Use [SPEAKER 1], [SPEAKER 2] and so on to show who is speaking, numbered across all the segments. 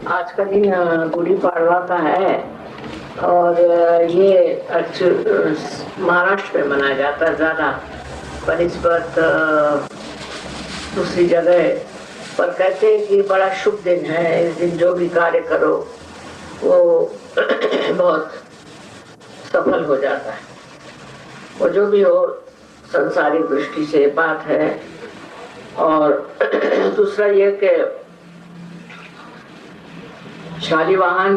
[SPEAKER 1] आज का दिन गुड़ी पड़वा का है और ये महाराष्ट्र में मनाया जाता है ज़्यादा, पर इस पर दूसरी जगह पर कहते हैं कि बड़ा शुभ दिन है। इस दिन जो भी कार्य करो वो बहुत सफल हो जाता है। वो जो भी हो संसारिक दृष्टि से बात है। और दूसरा ये कि शालिवाहन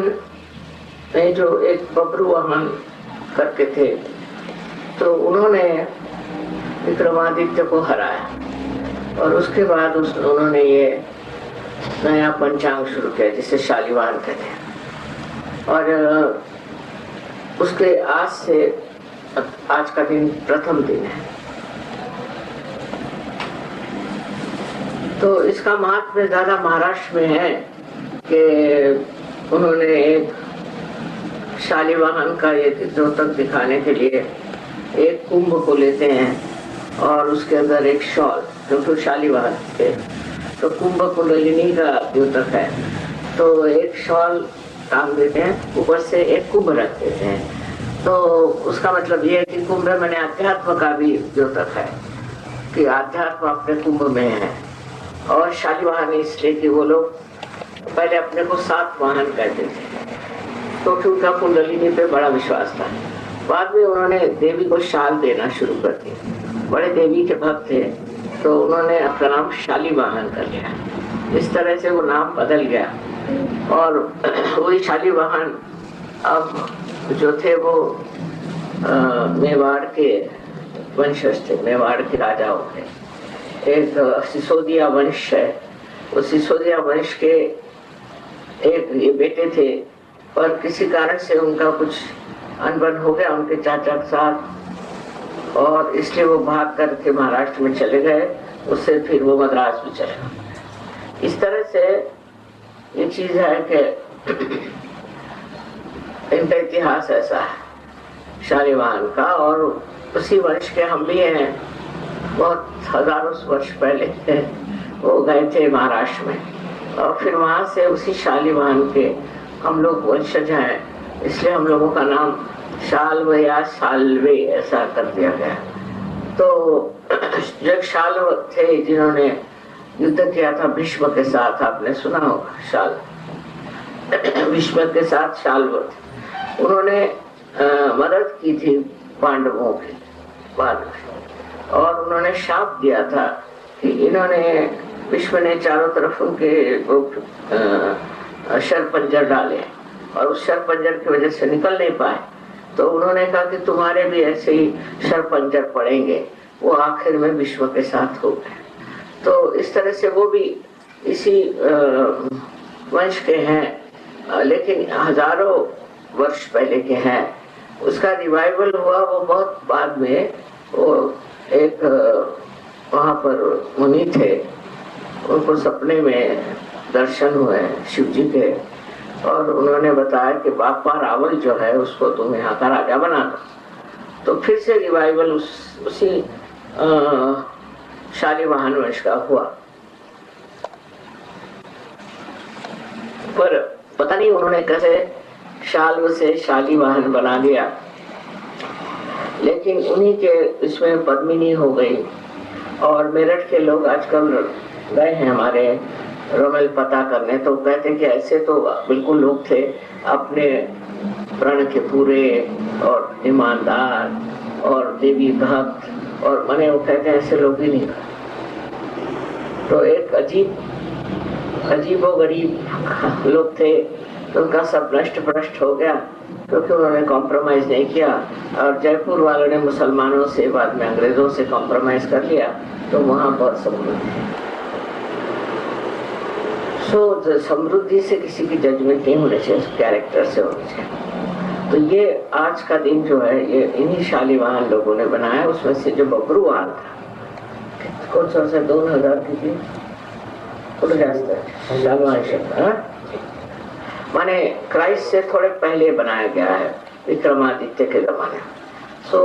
[SPEAKER 1] में जो एक बब्रू वाहन करके थे, तो उन्होंने विक्रमादित्य को हराया और उसके बाद उन्होंने ये नया पंचांग शुरू किया जिसे शालिवाहन कहते हैं। और उसके आज से आज का दिन प्रथम दिन है। तो इसका महत्व ज्यादा महाराष्ट्र में है कि उन्होंने एक शालिवाहन का ये द्योतक दिखाने के लिए एक कुंभ को लेते हैं और उसके अंदर एक शॉल, जो तो शालिवाहन के तो कुंभ कुंडलिनी का द्योतक है, तो एक शॉल टांग देते हैं, ऊपर से एक कुंभ रख देते हैं। तो उसका मतलब ये है कि कुंभ मैंने अध्यात्म का भी द्योतक है कि अध्यात्म अपने कुंभ में है। और शालिवाहन इसलिए कि वो लोग पहले अपने को सात वाहन कहते थे, तो उनका कुंडलिनी पे बड़ा विश्वास था। बाद में उन्होंने देवी को शाल देना शुरू कर दिया। बड़े देवी के भक्त थे, तो उन्होंने अपना नाम शालिवाहन कर लिया। इस तरह से वो नाम बदल गया और वही शालिवाहन अब जो थे वो मेवाड़ के वंशज थे, मेवाड़ के राजाओं थे। एक सिसोदिया वंश है, उस सिसोदिया वंश के एक ये बेटे थे, पर किसी कारण से उनका कुछ अनबन हो गया उनके चाचा के साथ, और इसलिए वो भाग करके महाराष्ट्र में चले गए। उससे फिर वो मद्रास भी चले गए। इस तरह से ये चीज है कि इनका इतिहास ऐसा है शालिवाहन का। और उसी वंश के हम भी हैं, बहुत हजारों वर्ष पहले वो गए थे महाराष्ट्र में, और फिर वहां से उसी शालिवाहन के हम लोग वंशज हैं, इसलिए हम लोगों का नाम शाल्व या शाल्वे ऐसा कर दिया गया। तो जो शाल्व थे जिन्होंने युद्ध किया था भीष्म के साथ, आपने सुना होगा शाल, भीष्म के साथ शाल्व थे, उन्होंने मदद की थी पांडवों की बाद में, और उन्होंने शाप दिया था कि इन्होंने विश्व ने चारों तरफ उनके शरपंजर डाले और उस शरपंजर की वजह से निकल नहीं पाए। तो उन्होंने कहा कि तुम्हारे भी ऐसे ही शरपंजर पड़ेंगे। वो आखिर में विश्व के साथ हो गए। तो इस तरह से वो भी इसी वंश के हैं, लेकिन हजारों वर्ष पहले के हैं। उसका रिवाइवल हुआ वो बहुत बाद में। वो एक वहाँ पर मुनि थे, उनको सपने में दर्शन हुए शिव जी के, और उन्होंने बताया कि बापा रावण जो है उसको तुम यहाँ का राजा बना दो। तो फिर से रिवाइवल उसी शालिवाहन वंश का हुआ। पर पता नहीं उन्होंने कैसे शाल्व से शालिवाहन बना दिया, लेकिन उन्हीं के इसमें पद्मिनी हो गई। और मेरठ के लोग आजकल गए हैं हमारे रोमेल पता करने, तो कहते कि ऐसे तो बिल्कुल लोग थे अपने प्रण के पूरे और ईमानदार और देवी भक्त, और मने वो कहते हैं ऐसे लोग ही नहीं। तो एक अजीबो गरीब लोग थे, तो उनका सब नष्ट भ्रष्ट हो गया क्योंकि उन्होंने कॉम्प्रोमाइज नहीं किया। और जयपुर वालों ने मुसलमानों से, बाद में अंग्रेजों से कॉम्प्रोमाइज कर लिया, तो वहां बहुत समृद्धि। सो समृद्धि से किसी की जजमेंट नहीं होनी चाहिए, कैरेक्टर से होनी चाहिए। तो ये आज का दिन जो है ये इन्हीं शालिवाहन लोगों ने बनाया। उसमें से जो बब्रू वाहन था, कौन सा 2000 की थी, माने क्राइस्ट से थोड़े पहले बनाया गया है, विक्रमादित्य के जमाने। सो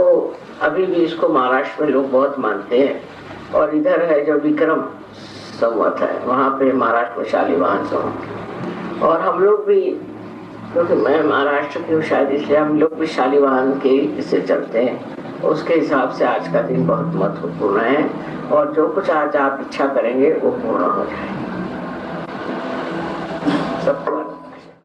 [SPEAKER 1] अभी भी इसको महाराष्ट्र में लोग बहुत मानते हैं। और इधर है जो विक्रम संवत है, वहाँ पे महाराष्ट्र में शालिवाहन संवत। और हम लोग भी, क्योंकि मैं महाराष्ट्र की हूँ शायद इसलिए हम लोग भी शालिवाहन के इससे चलते हैं। उसके हिसाब से आज का दिन बहुत महत्वपूर्ण है और जो कुछ आज आप इच्छा करेंगे वो पूर्ण हो जाए।